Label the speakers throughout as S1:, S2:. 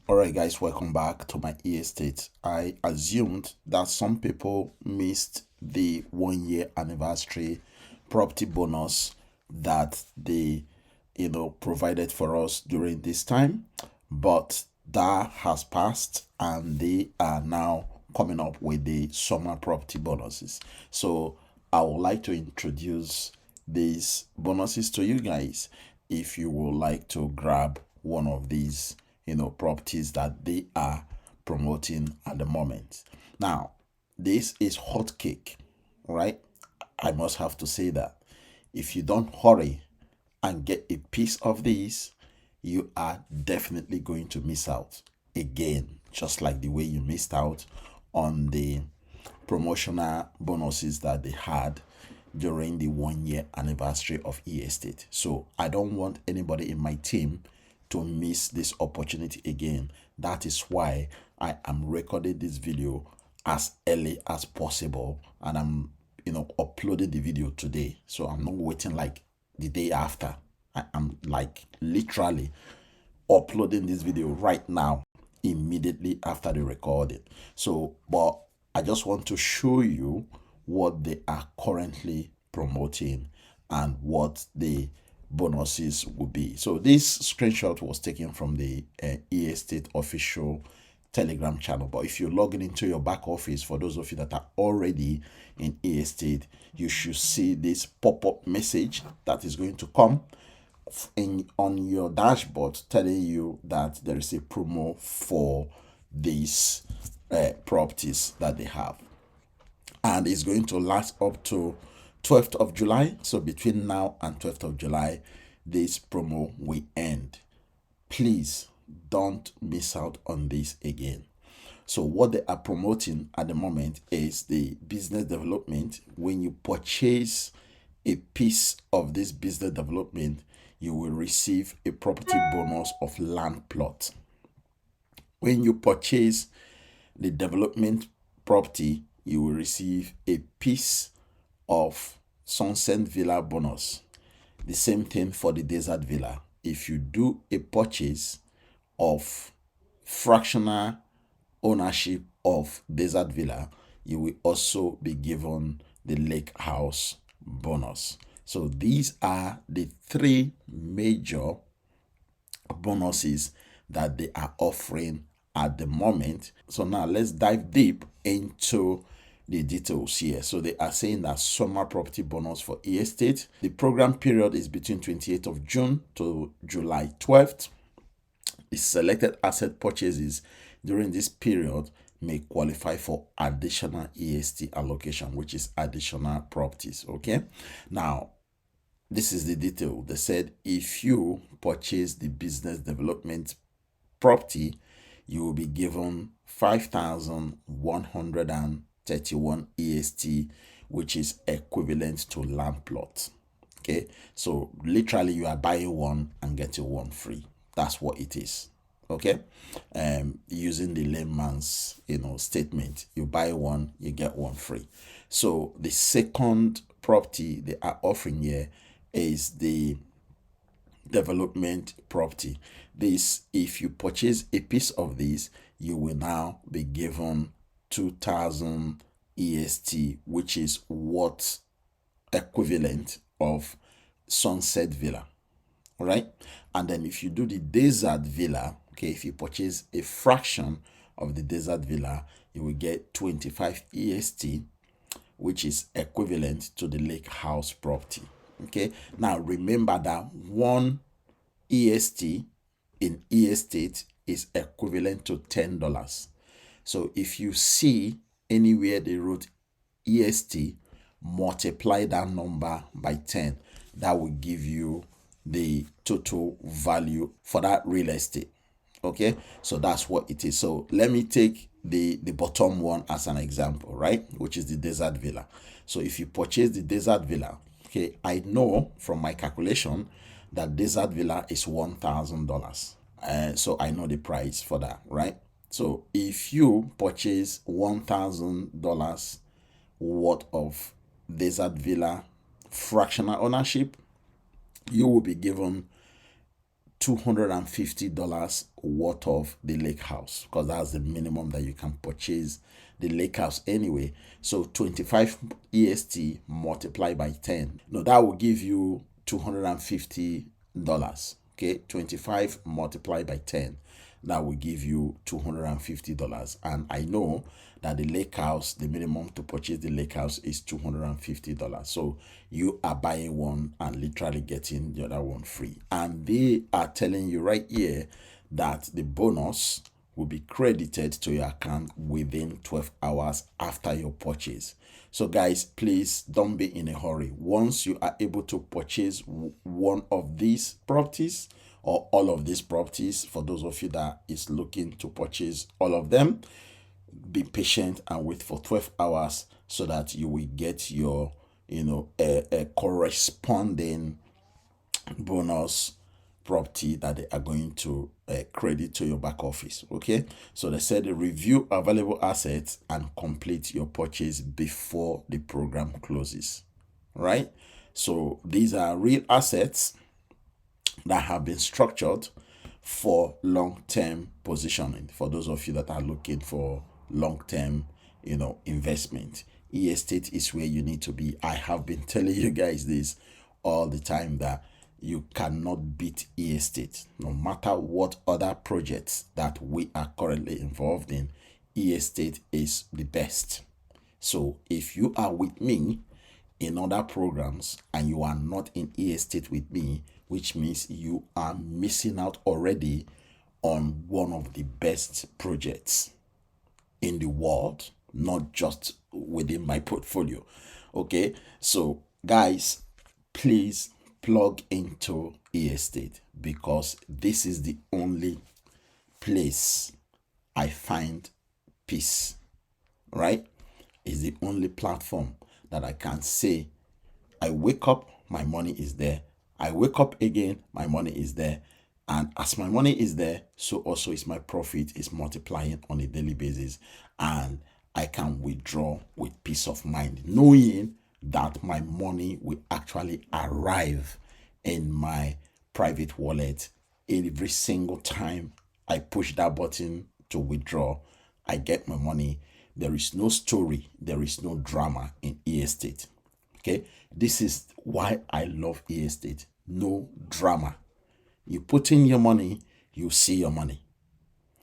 S1: All right, guys, welcome back to my estate. I assumed that some people missed the 1 year anniversary property bonus that they, provided for us during this time, but that has passed and they are now coming up with the summer property bonuses. So I would like to introduce these bonuses to you guys if you would like to grab one of these properties that they are promoting at the moment. Now, this is hot cake, right? I must have to say that if you don't hurry and get a piece of this, you are definitely going to miss out again, just like the way you missed out on the promotional bonuses that they had during the 1 year anniversary of estate. So I don't want anybody in my team to miss this opportunity again. That is why I am recording this video as early as possible, and I'm uploading the video today. So I'm not waiting like the day after. I'm like literally uploading this video right now, immediately after the recording. So, but I just want to show you what they are currently promoting and what the bonuses will be. So this screenshot was taken from the estate official Telegram channel. But if you're logging into your back office, for those of you that are already in estate, you should see this pop-up message that is going to come on your dashboard telling you that there is a promo for these properties that they have, and it's going to last up to 12th of July. So between now and 12th of July, this promo will end. Please don't miss out on this again. So what they are promoting at the moment is the business development. When you purchase a piece of this business development, you will receive a property bonus of land plot. When you purchase the development property, you will receive a piece of sunset villa bonus. The same thing for the desert villa. If you do a purchase of fractional ownership of desert villa, you will also be given the lake house bonus. So these are the three major bonuses that they are offering at the moment. So now let's dive deep into the details here. So they are saying that summer property bonus for estate. The program period is between 28th of June to July 12th. The selected asset purchases during this period may qualify for additional EST allocation, which is additional properties. Okay. Now, this is the detail. They said if you purchase the business development property, you will be given 5,131 EST, which is equivalent to land plot. Okay, so literally you are buying one and getting one free. That's what it is. Okay, using the layman's statement, you buy one, you get one free. So the second property they are offering here is the development property. This, if you purchase a piece of this, you will now be given 2,000 EST, which is what equivalent of sunset villa. All right. And then if you do the desert villa, okay, if you purchase a fraction of the desert villa, you will get 25 EST, which is equivalent to the lake house property. Okay, now remember that one EST in estate is equivalent to $10. So if you see anywhere they wrote EST, multiply that number by 10. That will give you the total value for that real estate. Okay, so that's what it is. So let me take the bottom one as an example, right, which is the desert villa. So if you purchase the desert villa, okay, I know from my calculation that desert villa is $1,000. So I know the price for that, right? So if you purchase $1,000 worth of desert villa fractional ownership, you will be given $250 worth of the lake house, because that's the minimum that you can purchase the lake house anyway. So 25 EST multiplied by 10. No, that will give you $250. Okay, 25 multiplied by 10, that will give you $250. And I know that the lake house, the minimum to purchase the lake house is $250. So you are buying one and literally getting the other one free. And they are telling you right here that the bonus will be credited to your account within 12 hours after your purchase. So guys, please don't be in a hurry. Once you are able to purchase one of these properties or all of these properties, for those of you that is looking to purchase all of them, be patient and wait for 12 hours so that you will get your a corresponding bonus property that they are going to credit to your back office. Okay, so they said review available assets and complete your purchase before the program closes. Right, so these are real assets that have been structured for long-term positioning. For those of you that are looking for long-term investment, estate is where you need to be. I have been telling you guys this all the time, that you cannot beat estate. No matter what other projects that we are currently involved in, estate is the best. So if you are with me in other programs and you are not in estate with me, which means you are missing out already on one of the best projects in the world, not just within my portfolio. Okay, so guys, please plug into estate, because this is the only place I find peace. Right, is the only platform that I can say I wake up, my money is there. I wake up again, my money is there. And as my money is there, so also is my profit is multiplying on a daily basis. And I can withdraw with peace of mind, knowing that my money will actually arrive in my private wallet every single time I push that button to withdraw. I get my money. There is no story, there is no drama in estate. Okay, this is why I love estate. No drama. You put in your money, you see your money.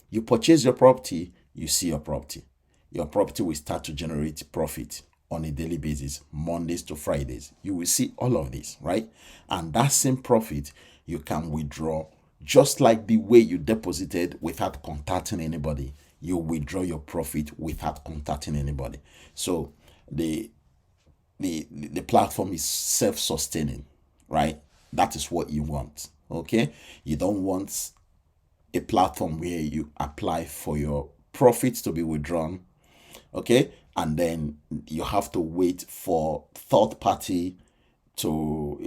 S1: You purchase your property, you see your property. Your property will start to generate profit on a daily basis, Mondays to Fridays. You will see all of this, right? And that same profit you can withdraw, just like the way you deposited without contacting anybody. You withdraw your profit without contacting anybody. So the platform is self-sustaining, right? That is what you want. Okay, you don't want a platform where you apply for your profits to be withdrawn, okay, and then you have to wait for third party to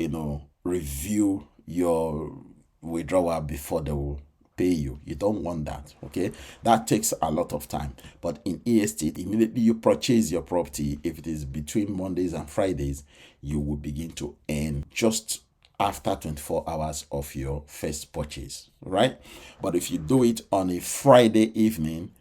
S1: review your withdrawal before they will pay you. You don't want that. Okay, that takes a lot of time. But in estate, immediately you purchase your property, if it is between Mondays and Fridays, you will begin to earn just after 24 hours of your first purchase, right? But if you do it on a Friday evening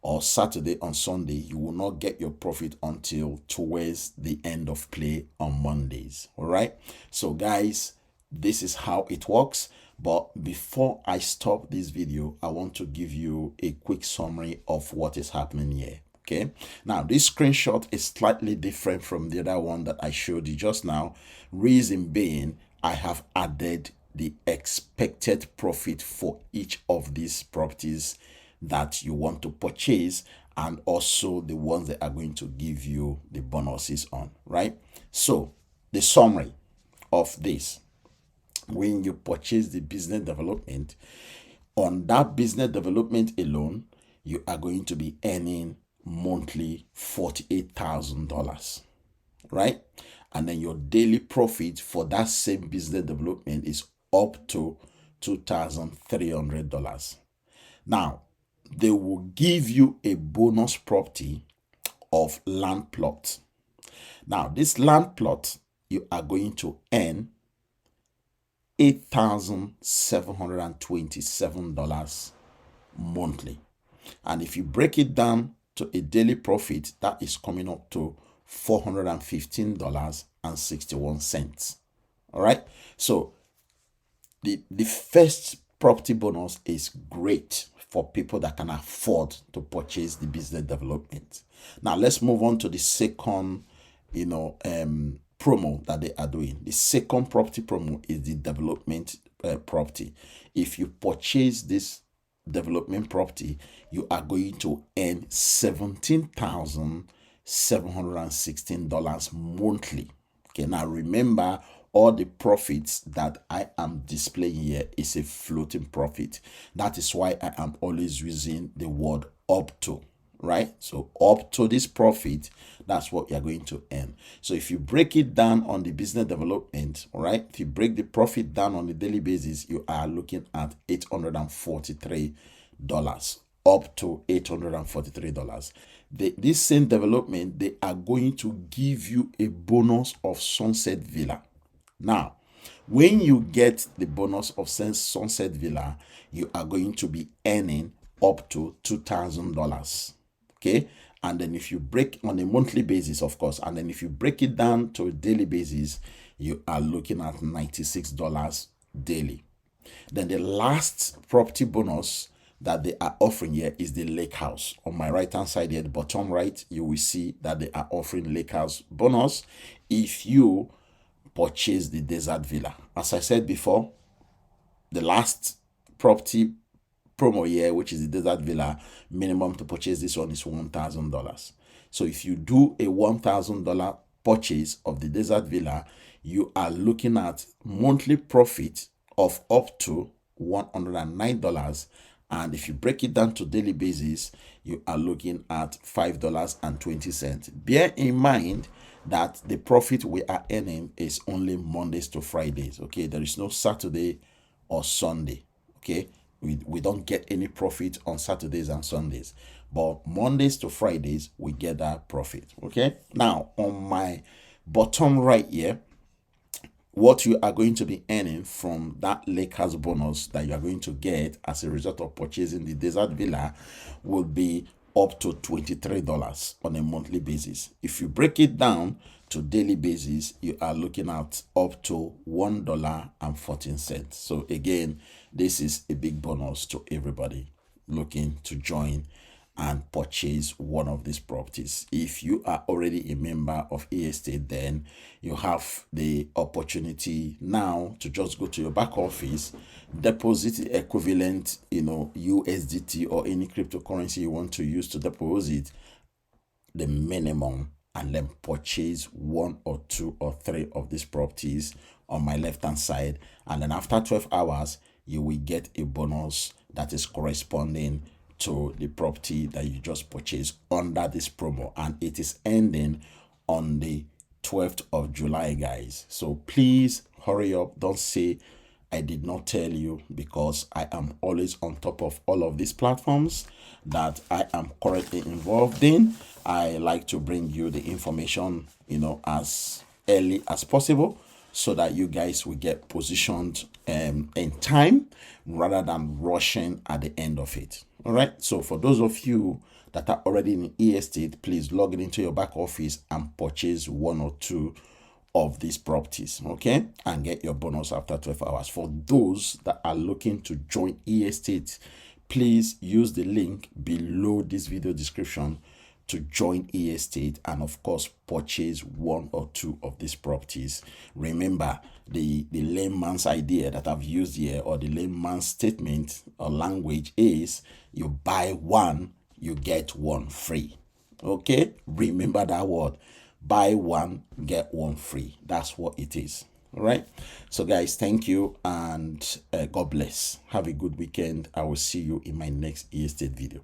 S1: or Saturday on Sunday, you will not get your profit until towards the end of play on Mondays. All right, so guys, this is how it works. But before I stop this video, I want to give you a quick summary of what is happening here. Okay, now this screenshot is slightly different from the other one that I showed you just now. Reason being, I have added the expected profit for each of these properties that you want to purchase, and also the ones that are going to give you the bonuses on, right? So the summary of this: when you purchase the business development, on that business development alone, you are going to be earning monthly $48,000, right? And then your daily profit for that same business development is up to $2,300. Now, they will give you a bonus property of land plot. Now, this land plot, you are going to earn $8,727 monthly. And if you break it down to a daily profit, that is coming up to $415.61. All right. So the first property bonus is great for people that can afford to purchase the business development. Now let's move on to the second, promo that they are doing. The second property promo is the development property. If you purchase this development property, you are going to earn $17,716 monthly. Okay, now remember, all the profits that I am displaying here is a floating profit. That is why I am always using the word up to, right? So up to this profit, that's what you're going to earn. So if you break it down on the business development, all right, if you break the profit down on a daily basis, you are looking at $843, up to $843. This same development, they are going to give you a bonus of Sunset Villa. Now, when you get the bonus of Sunset Villa, you are going to be earning up to $2,000. Okay. And then if you break on a monthly basis, of course, and then if you break it down to a daily basis, you are looking at $96 daily. Then the last property bonus that they are offering here is the lake house. On my right hand side here, the bottom right, you will see that they are offering lake house bonus if you purchase the desert villa. As I said before, the last property promo here, which is the desert villa, minimum to purchase this one is $1,000. So if you do a $1,000 purchase of the desert villa, you are looking at monthly profit of up to $109. And if you break it down to daily basis, you are looking at $5.20. Bear in mind that the profit we are earning is only Mondays to Fridays. Okay, there is no Saturday or Sunday. Okay, we don't get any profit on Saturdays and Sundays, but Mondays to Fridays we get that profit. Okay, now on my bottom right here, what you are going to be earning from that lake house bonus that you are going to get as a result of purchasing the desert villa will be up to $23 on a monthly basis. If you break it down to daily basis, you are looking at up to $1.14. So again, this is a big bonus to everybody looking to join and purchase one of these properties. If you are already a member of eState, then you have the opportunity now to just go to your back office, deposit the equivalent, USDT or any cryptocurrency you want to use to deposit the minimum, and then purchase one or two or three of these properties on my left hand side. And then after 12 hours, you will get a bonus that is corresponding to the property that you just purchased under this promo, and it is ending on the 12th of July, guys. So please hurry up. Don't say I did not tell you, because I am always on top of all of these platforms that I am currently involved in. I like to bring you the information, as early as possible, so that you guys will get positioned in time rather than rushing at the end of it. All right. So for those of you that are already in eState, please log into your back office and purchase one or two of these properties, okay, and get your bonus after 12 hours. For those that are looking to join eState, please use the link below this video description to join eState and of course purchase one or two of these properties. Remember, the layman's idea that I've used here, or the layman's statement or language, is you buy one, you get one free. Okay, remember that word: buy one, get one free. That's what it is. All right. So guys, thank you, and God bless. Have a good weekend. I will see you in my next eState video.